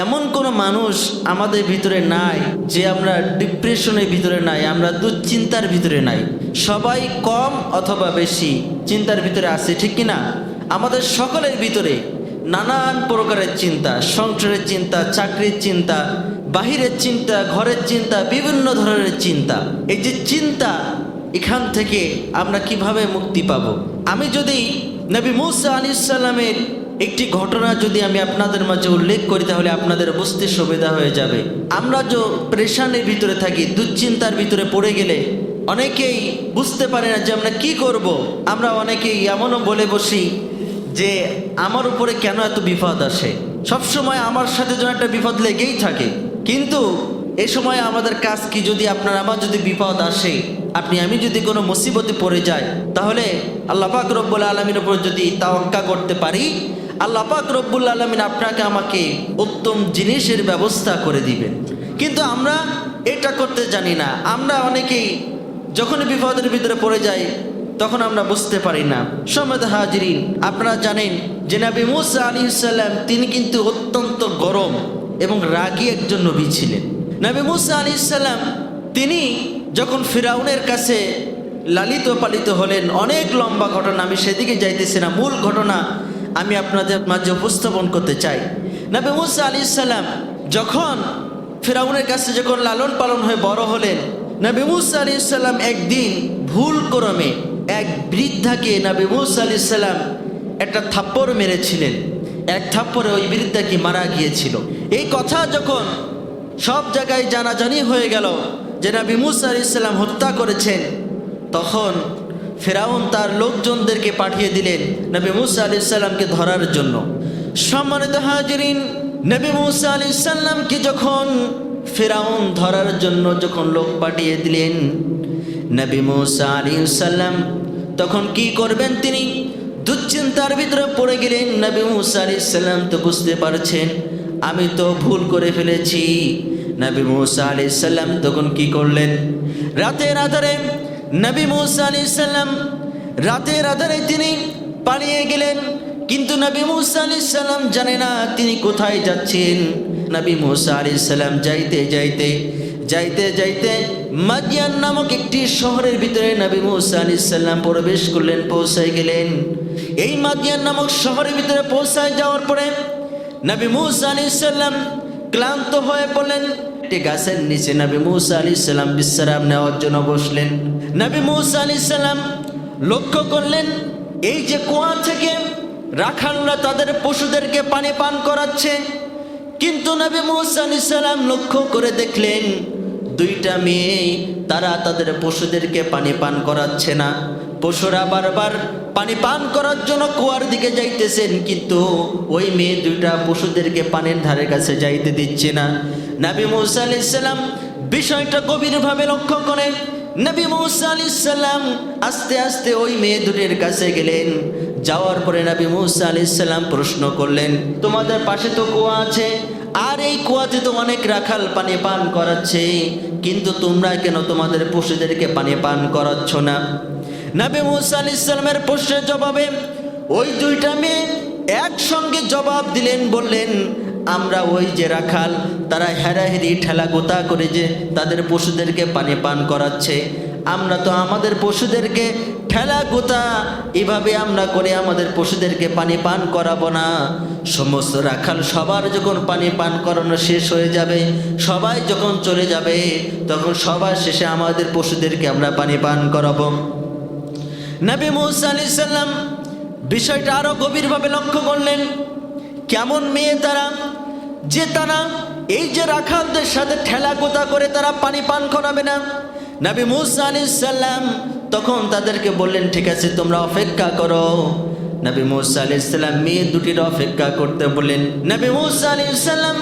এমন কোনো মানুষ আমাদের ভিতরে নাই যে আমরা ডিপ্রেশনের ভিতরে নাই, আমরা দুশ্চিন্তার ভিতরে নাই। সবাই কম অথবা বেশি চিন্তার ভিতরে আছে, ঠিক কিনা? আমাদের সকলের ভিতরে নানান প্রকারের চিন্তা, সংসারের চিন্তা, চাকরির চিন্তা, বাহিরের চিন্তা, ঘরের চিন্তা, বিভিন্ন ধরনের চিন্তা। এই যে চিন্তা, এখান থেকে আমরা কিভাবে মুক্তি পাব? আমি যদি নবী মুসা আলাইহিস সালামের একটি ঘটনা যদি আমি আপনাদের মাঝে উল্লেখ করি, তাহলে আপনাদের বুঝতে সুবিধা হয়ে যাবে। আমরা যে প্রেশানের ভিতরে থাকি, দুশ্চিন্তার ভিতরে পড়ে গেলে অনেকেই বুঝতে পারে না যে আমরা কি করব। আমরা অনেকেই এমনও বলে বসি যে আমার উপরে কেন এত বিপদ আসে, সবসময় আমার সাথে যেন একটা বিপদ লেগেই থাকে। কিন্তু এই সময় আমাদের কাজ কি? যদি আপনার আমার যদি বিপদ আসে, আমি যদি কোনো মুসিবতে পড়ে যাই, তাহলে আল্লাহ পাক রব্বুল আলামিনের উপর যদি তাওয়াক্কুল করতে পারি, আল্লাহ পাক রব্বুল আলামিন আপনাকে আমাকে উত্তম জিনিসের ব্যবস্থা করে দিবেন। কিন্তু আমরা এটা করতে জানি না। আমরা অনেকেই যখন বিপদের ভিতরে পড়ে যাই, তখন আমরা বুঝতে পারি না। সম্মানিত হাজিরিন, আপনারা জানেন যে নবী মুসা আলাইহিস সালাম তিনি কিন্তু অত্যন্ত গরম এবং রাগী একজন নবী ছিলেন। নবী মুসা আলাইহিস সালাম তিনি যখন ফিরাউনের কাছে লালিত পালিত হলেন, অনেক লম্বা ঘটনা, আমি সেদিকে যাইতেছি না। মূল ঘটনা আমি আপনাদের মাঝে উপস্থাপন করতে চাই। নবী মুসা আলাইহিস সালাম যখন ফিরাউনের কাছে যখন লালন পালন হয়ে বড় হলেন, নবী মুসা আলাইহিস সালাম একদিন ভুল ক্রমে এক বৃদ্ধাকে নবী মুসা আলাইহিস সালাম একটা থাপ্পড় মেরেছিলেন। এক থাপ্পড়ে ওই বৃদ্ধাকে মারা গিয়েছিল। এই কথা যখন সব জায়গায় জানাজানি হয়ে গেল যে নবী মুসা আলাইহিস সালাম হত্যা করেছেন, তখন ফিরাউন তার লোকজনদেরকে পাঠিয়ে দিলেন নবী মুসা আলাইহিস সালামকে ধরার জন্য। সম্মানিত হাজিরিন, নবী মুসা আলাইহিস সালামকে যখন ফিরাউন ধরার জন্য যখন লোক পাঠিয়ে দিলেন, নবী মুসা আলাইহিস সালাম তখন কি করবেন? তিনি দুশ্চিন্তার ভিতরে পড়ে গেলেন। নবী মুসা আলাইহিস সালাম তো বুঝতে পারছেন আমি তো ভুল করে ফেলেছি। নবী মুসা আলাইহিস সালাম তখন কি করলেন? রাতের আধারে নবী মুসা আলাইহিস সালাম রাতের আধারে তিনি পালিয়ে গেলেন। কিন্তু নবী মুসা আলাইহিস সালাম জানে না তিনি কোথায় যাচ্ছেন। নবী মুসা আলাইহিস সালাম যাইতে যাইতে যাইতে যাইতে মাদিয়ান নামক একটি শহরের ভিতরে নবী মুসা আলাইহিস সালাম প্রবেশ করলেন, পৌঁছায় গেলেন। এই মাদিয়ান নামক শহরের ভিতরে পৌঁছায় যাওয়ার পরে নবী মুসা আলাইহিস সালাম ক্লান্ত হয়ে পড়লেন। একটি গাছের নিচে নবী মুসা আলাইহিস সালাম বিশ্রাম নেওয়ার জন্য বসলেন। নবী মুসা আলাইহিস সালাম লক্ষ্য করলেন এই যে কুয়া থেকে রাখালরা তাদের পশুদেরকে পানি পান করাচ্ছে। কিন্তু নবী মুসা আলাইহিস সালাম লক্ষ্য করে দেখলেন দুইটা মেয়ে তারা তাদের পশুদেরকে পানি পান করাচ্ছে না। পশুরা বারবার পানি পান করার জন্য কুয়ার দিকে যাইতেছেন, কিন্তু ওই মেয়ে দুইটা পশুদেরকে পানির ধারে কাছে যাইতে দিচ্ছে না। নবী মুসা আলাইহিস সালাম বিষয়টা গভীরভাবে লক্ষ্য করেন। নবী মুসা আলাইহিস সালাম আস্তে আস্তে ওই মেয়ে দুটির কাছে গেলেন। যাওয়ার পরে নবী মুসা আলাইহিস সালাম প্রশ্ন করলেন, তোমাদের পাশে তো কুয়া আছে, আর এই কুয়াতে তো অনেক রাখাল পানি পান করাচ্ছে, কিন্তু তোমরা কেন তোমাদের পশুদেরকে পানি পান করাচ্ছ না? নবী মুসা আলাইহিস সালামের প্রশ্নের জবাবে ওই দুইটা মেয়ে একসঙ্গে জবাব দিলেন, বললেন আমরা ওই যে রাখাল তারা হেরাহেরি ঠেলা গোতা করে যে তাদের পশুদেরকে পানি পান করাচ্ছে, আমরা তো আমাদের পশুদেরকে ঠেলা গোতা এভাবে আমরা করে আমাদের পশুদেরকে পানি পান করাবো না। সমস্ত রাখাল সবার যখন পানি পান করানো শেষ হয়ে যাবে, সবাই যখন চলে যাবে, তখন সবার শেষে আমাদের পশুদেরকে আমরা পানি পান করাবো। নবী মুসা আলাইহিস সালাম বিষয়টা আরো গভীরভাবে লক্ষ্য করলেন। কেমন মেয়ে তারা যে তারা এই যে রাখালদের সাথে ঠেলা গোতা করে তারা পানি পান করাবে না। নবী মুসা আলাইহিস সালাম তখন তাদেরকে বললেন, ঠিক আছে তোমরা অপেক্ষা করো। নবী মুসা আলাইহিস সালাম মেয়ে দুটির অপেক্ষা করতে বললেন। নবী মুসা আলাইহিস সালাম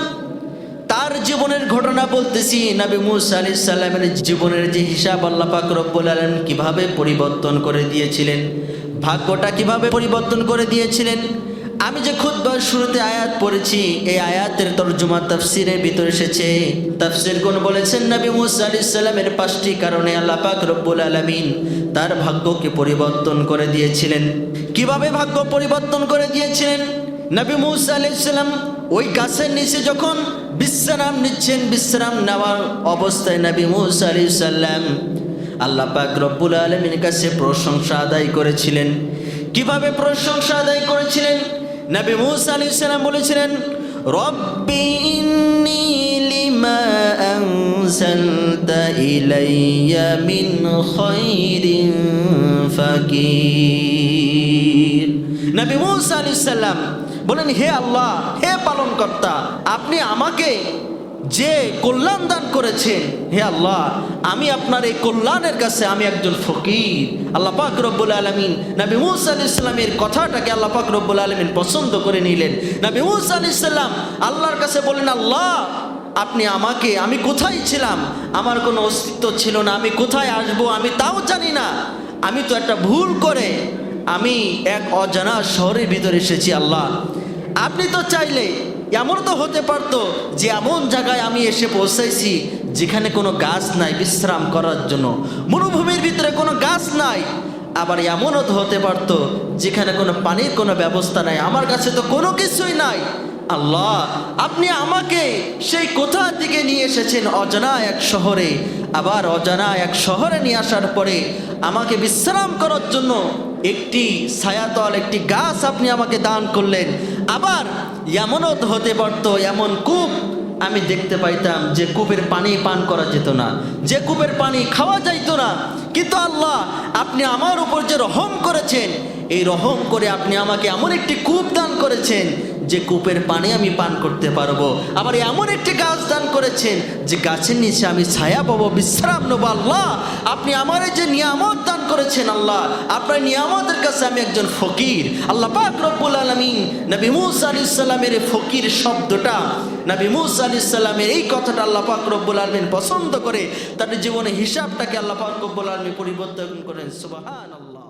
তার জীবনের ঘটনা বলতেছি। নবী মুসা আলাইহিস সালামের জীবনের যে হিসাব আল্লাহ পাক রব্বুল আলামিন কিভাবে পরিবর্তন করে দিয়েছিলেন, ভাগ্যটা কিভাবে পরিবর্তন করে দিয়েছিলেন। আমি যে খুতবার শুরুতে আয়াত পড়েছি, এই আয়াতের তরজমা তাফসীরের ভিতরে এসেছে। তাফসীরগণ বলেছেন নবী মুসা আলাইহিস সালামের 5টি কারণে আল্লাহ পাক রব্বুল আলামিন তার ভাগ্যকে পরিবর্তন করে দিয়েছিলেন। কিভাবে ভাগ্য পরিবর্তন করে দিয়েছিলেন? নবী মুসা আলাইহিস সালাম ওই গাছের নিচে যখন বিশ্রাম নিচ্ছেন, বিশ্রাম নেওয়ার অবস্থায় নবী মূসা আলাইহিস সালাম আল্লাহ পাক রব্বুল আলামিনের কাছে প্রশংসা আদায় করেছিলেন। কিভাবে প্রশংসা আদায় করেছিলেন? নবী মূসা আলাইহিস সালাম বলেছিলেন, রব্বি ইন্নী লিমা আনসালতা ইলাইয়া মিন খায়রিন ফাকির। নবী মূসা আলাইহিস সালাম বলেন, হে আল্লাহ, হে পালনকর্তা, আপনি আমাকে যে কল্যাণ দান করেছেন, হে আল্লাহ, আমি আপনার এই কল্যাণের কাছে আমি একজন ফকির। আল্লাহ পাক রব্বুল আলামিন নবী মূসা আলাইহিস সালামের কথাটাকে আল্লাহ পাক রব্বুল আলামিন পছন্দ করে নিলেন। নবী মূসা আলাইহিস সালাম আল্লাহর কাছে বলেন, আল্লাহ, আপনি আমাকে, আমি কোথায় ছিলাম, আমার কোনো অস্তিত্ব ছিল না, আমি কোথায় আসব আমি তাও জানি না, আমি তো একটা ভুল করে আমি এক অজানা শহরের ভিতরে এসেছি। আল্লাহ, আপনি তো চাইলে এমন তো হতে পারতো যে এমন জায়গায় আমি এসে পৌঁছাইছি যেখানে কোনো গাছ নাই বিশ্রাম করার জন্য, মরুভূমির ভিতরে কোনো গাছ নাই। আবার এমনও তো হতে পারতো যেখানে কোনো পানির কোনো ব্যবস্থা নাই, আমার কাছে তো কোনো কিছুই নাই। আল্লাহ, আপনি আমাকে সেই কোথা থেকে নিয়ে এসেছেন অজানা এক শহরে, আবার অজানা এক শহরে নিয়ে আসার পরে আমাকে বিশ্রাম করার জন্য একটি ছায়াতল, একটি গাছ আপনি আমাকে দান করলেন। আবার এমনও তো হতে পারতো এমন কূপ আমি দেখতে পাইতাম যে কূপের পানি পান করা যেত না, যে কূপের পানি খাওয়া যাইতো না। কিন্তু আল্লাহ, আপনি আমার উপর যে রহম করেছেন, এই রহম করে আপনি আমাকে এমন একটি কূপ দান করেছেন যে কূপের পানি আমি পান করতে পারবো। আবার এমন একটি গাছ দান করেছেন যে গাছের নিচে আমি ছায়া পাবো, বিশ্রাম নেবো। আল্লাহ, আপনি আমার যে নিয়ামত দান করেছেন, আল্লাহ, আপনার নিয়ামতের কাছে আমি একজন ফকির। আল্লাহ পাক রব্বুল আলামিন নবী মূসা আলাইহিস সালামের ফকির শব্দটা, নবী মূসা আলাইহিস সালামের এই কথাটা আল্লাহ পাক রব্বুল আলামিন পছন্দ করে তার জীবনে হিসাবটাকে আল্লাহ পাক রব্বুল আলামিন পরিবর্তন করেন। সুবহানাল্লাহ।